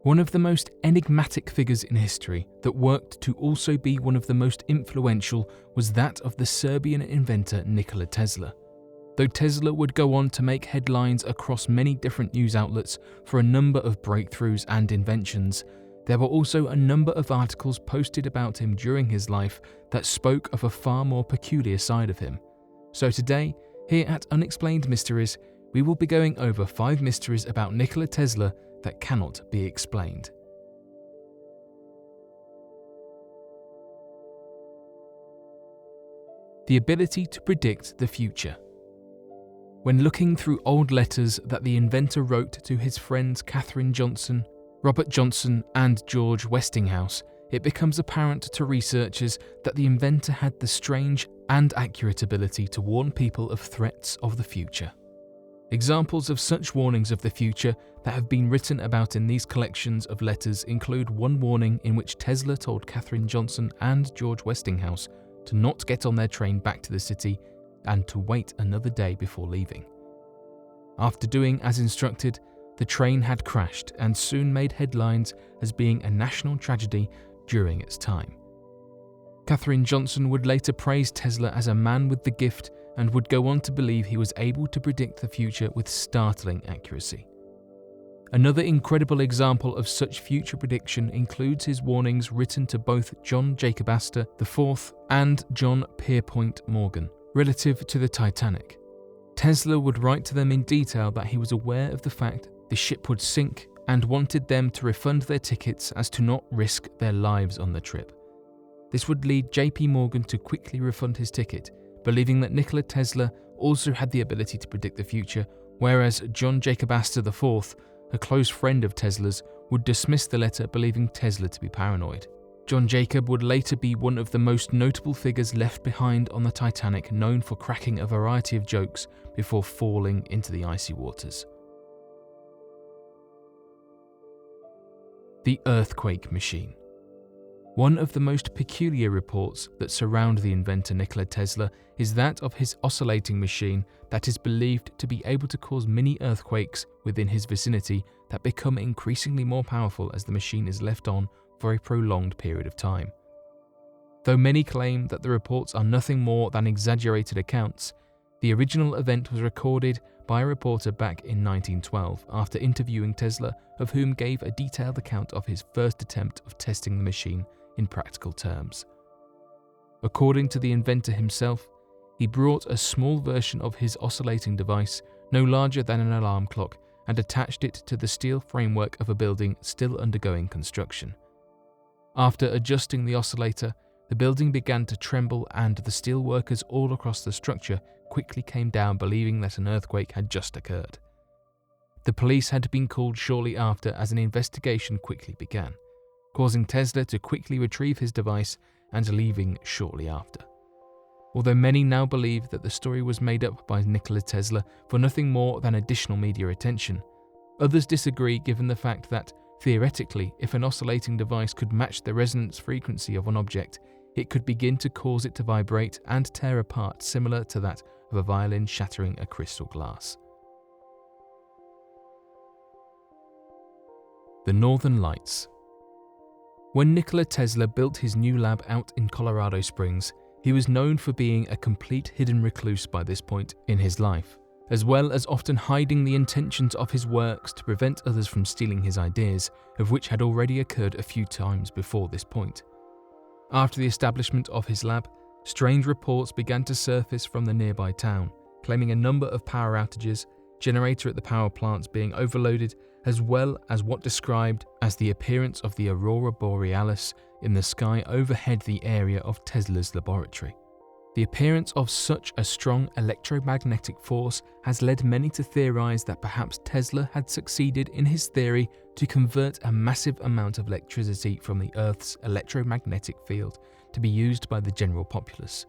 One of the most enigmatic figures in history that worked to also be one of the most influential was that of the Serbian inventor Nikola Tesla. Though Tesla would go on to make headlines across many different news outlets for a number of breakthroughs and inventions, there were also a number of articles posted about him during his life that spoke of a far more peculiar side of him. So today, here at Unexplained Mysteries, we will be going over 5 mysteries about Nikola Tesla that cannot be explained. The ability to predict the future. When looking through old letters that the inventor wrote to his friends Katherine Johnson, Robert Johnson, and George Westinghouse, it becomes apparent to researchers that the inventor had the strange and accurate ability to warn people of threats of the future. Examples of such warnings of the future that have been written about in these collections of letters include one warning in which Tesla told Katherine Johnson and George Westinghouse to not get on their train back to the city and to wait another day before leaving. After doing as instructed, the train had crashed and soon made headlines as being a national tragedy during its time. Katherine Johnson would later praise Tesla as a man with the gift and would go on to believe he was able to predict the future with startling accuracy. Another incredible example of such future prediction includes his warnings written to both John Jacob Astor IV and John Pierpont Morgan, relative to the Titanic. Tesla would write to them in detail that he was aware of the fact the ship would sink and wanted them to refund their tickets as to not risk their lives on the trip. This would lead JP Morgan to quickly refund his ticket, believing that Nikola Tesla also had the ability to predict the future, whereas John Jacob Astor IV, a close friend of Tesla's, would dismiss the letter believing Tesla to be paranoid. John Jacob would later be one of the most notable figures left behind on the Titanic, known for cracking a variety of jokes before falling into the icy waters. The earthquake machine. One of the most peculiar reports that surround the inventor Nikola Tesla is that of his oscillating machine that is believed to be able to cause mini earthquakes within his vicinity that become increasingly more powerful as the machine is left on for a prolonged period of time. Though many claim that the reports are nothing more than exaggerated accounts, the original event was recorded by a reporter back in 1912 after interviewing Tesla, of whom gave a detailed account of his first attempt of testing the machine in practical terms. According to the inventor himself, he brought a small version of his oscillating device, no larger than an alarm clock, and attached it to the steel framework of a building still undergoing construction. After adjusting the oscillator, the building began to tremble and the steel workers all across the structure quickly came down believing that an earthquake had just occurred. The police had been called shortly after as an investigation quickly began, causing Tesla to quickly retrieve his device and leaving shortly after. Although many now believe that the story was made up by Nikola Tesla for nothing more than additional media attention, others disagree given the fact that, theoretically, if an oscillating device could match the resonance frequency of an object, it could begin to cause it to vibrate and tear apart, similar to that of a violin shattering a crystal glass. The Northern Lights. When Nikola Tesla built his new lab out in Colorado Springs, he was known for being a complete hidden recluse by this point in his life, as well as often hiding the intentions of his works to prevent others from stealing his ideas, of which had already occurred a few times before this point. After the establishment of his lab, strange reports began to surface from the nearby town, claiming a number of power outages, generator at the power plants being overloaded, as well as what described as the appearance of the aurora borealis in the sky overhead the area of Tesla's laboratory. The appearance of such a strong electromagnetic force has led many to theorize that perhaps Tesla had succeeded in his theory to convert a massive amount of electricity from the Earth's electromagnetic field to be used by the general populace.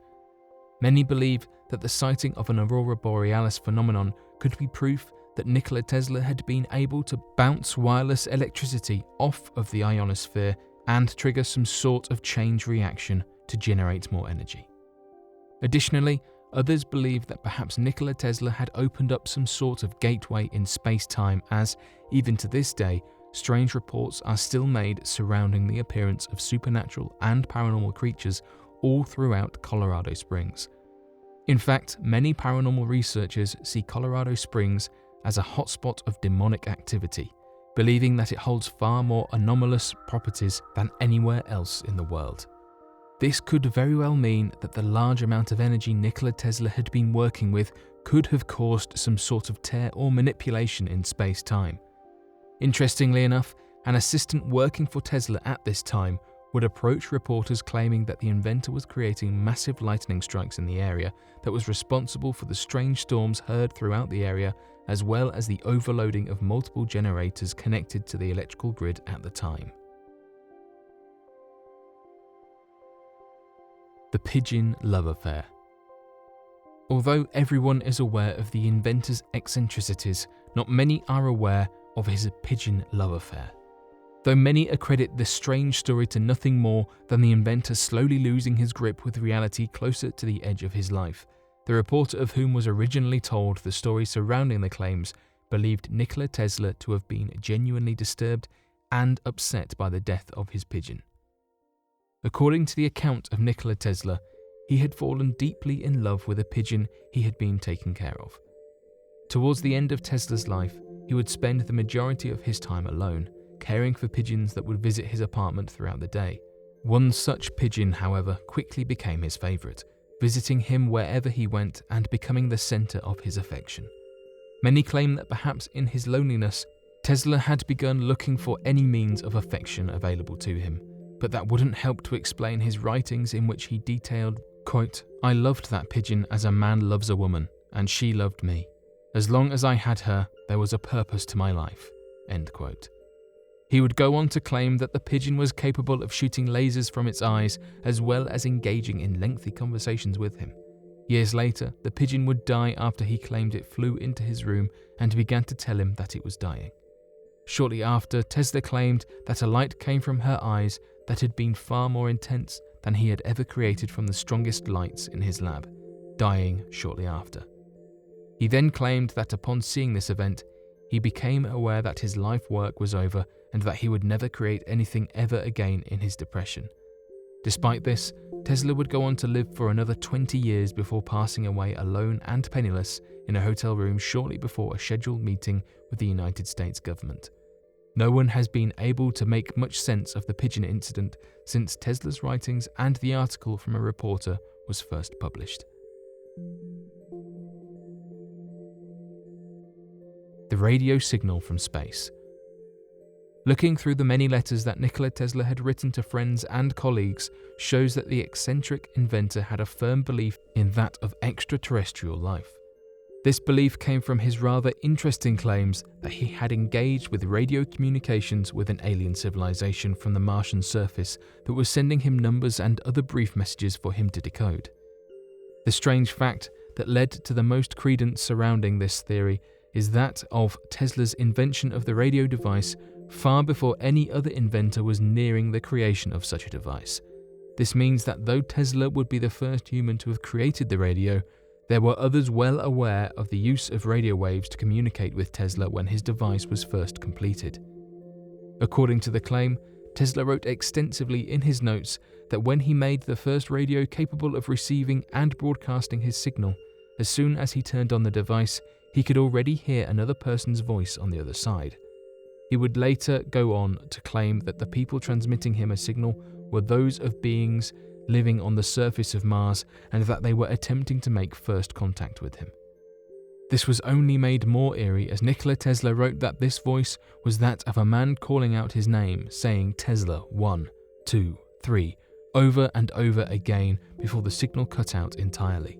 Many believe that the sighting of an aurora borealis phenomenon could be proof that Nikola Tesla had been able to bounce wireless electricity off of the ionosphere and trigger some sort of chain reaction to generate more energy. Additionally, others believe that perhaps Nikola Tesla had opened up some sort of gateway in space-time as, even to this day, strange reports are still made surrounding the appearance of supernatural and paranormal creatures all throughout Colorado Springs. In fact, many paranormal researchers see Colorado Springs as a hotspot of demonic activity, believing that it holds far more anomalous properties than anywhere else in the world. This could very well mean that the large amount of energy Nikola Tesla had been working with could have caused some sort of tear or manipulation in space-time. Interestingly enough, an assistant working for Tesla at this time would approach reporters claiming that the inventor was creating massive lightning strikes in the area that was responsible for the strange storms heard throughout the area, as well as the overloading of multiple generators connected to the electrical grid at the time. The Pigeon love affair. Although everyone is aware of the inventor's eccentricities, not many are aware of his Pigeon love affair. Though many accredit this strange story to nothing more than the inventor slowly losing his grip with reality closer to the edge of his life, the reporter of whom was originally told the story surrounding the claims believed Nikola Tesla to have been genuinely disturbed and upset by the death of his pigeon. According to the account of Nikola Tesla, he had fallen deeply in love with a pigeon he had been taking care of. Towards the end of Tesla's life, he would spend the majority of his time alone, caring for pigeons that would visit his apartment throughout the day. One such pigeon, however, quickly became his favorite, visiting him wherever he went and becoming the center of his affection. Many claim that perhaps in his loneliness, Tesla had begun looking for any means of affection available to him, but that wouldn't help to explain his writings in which he detailed, quote, "I loved that pigeon as a man loves a woman, and she loved me. As long as I had her, there was a purpose to my life," end quote. He would go on to claim that the pigeon was capable of shooting lasers from its eyes, as well as engaging in lengthy conversations with him. Years later, the pigeon would die after he claimed it flew into his room and began to tell him that it was dying. Shortly after, Tesla claimed that a light came from her eyes that had been far more intense than he had ever created from the strongest lights in his lab, dying shortly after. He then claimed that upon seeing this event, he became aware that his life work was over and that he would never create anything ever again in his depression. Despite this, Tesla would go on to live for another 20 years before passing away alone and penniless in a hotel room shortly before a scheduled meeting with the United States government. No one has been able to make much sense of the pigeon incident since Tesla's writings and the article from a reporter was first published. The radio signal from space. Looking through the many letters that Nikola Tesla had written to friends and colleagues shows that the eccentric inventor had a firm belief in that of extraterrestrial life. This belief came from his rather interesting claims that he had engaged with radio communications with an alien civilization from the Martian surface that was sending him numbers and other brief messages for him to decode. The strange fact that led to the most credence surrounding this theory is that of Tesla's invention of the radio device far before any other inventor was nearing the creation of such a device. This means that though Tesla would be the first human to have created the radio, there were others well aware of the use of radio waves to communicate with Tesla when his device was first completed. According to the claim, Tesla wrote extensively in his notes that when he made the first radio capable of receiving and broadcasting his signal, as soon as he turned on the device, he could already hear another person's voice on the other side. He would later go on to claim that the people transmitting him a signal were those of beings living on the surface of Mars and that they were attempting to make first contact with him. This was only made more eerie as Nikola Tesla wrote that this voice was that of a man calling out his name, saying Tesla 1, 2, 3, over and over again before the signal cut out entirely.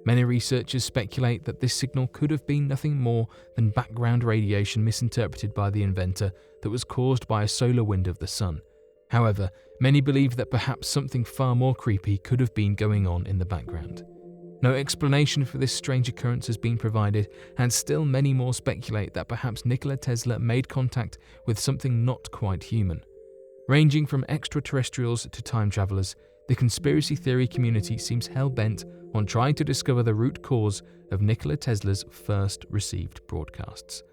Many researchers speculate that this signal could have been nothing more than background radiation misinterpreted by the inventor that was caused by a solar wind of the sun. However, many believe that perhaps something far more creepy could have been going on in the background. No explanation for this strange occurrence has been provided, and still many more speculate that perhaps Nikola Tesla made contact with something not quite human. Ranging from extraterrestrials to time travelers, the conspiracy theory community seems hell-bent on trying to discover the root cause of Nikola Tesla's first received broadcasts.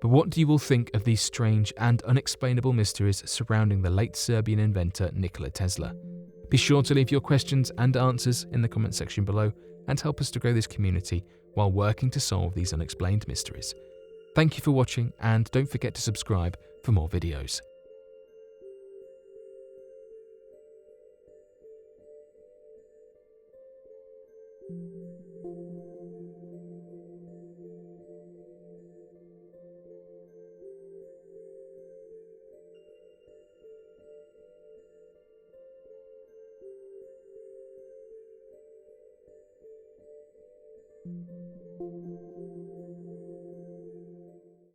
But what do you all think of these strange and unexplainable mysteries surrounding the late Serbian inventor Nikola Tesla? Be sure to leave your questions and answers in the comment section below and help us to grow this community while working to solve these unexplained mysteries. Thank you for watching, and don't forget to subscribe for more videos.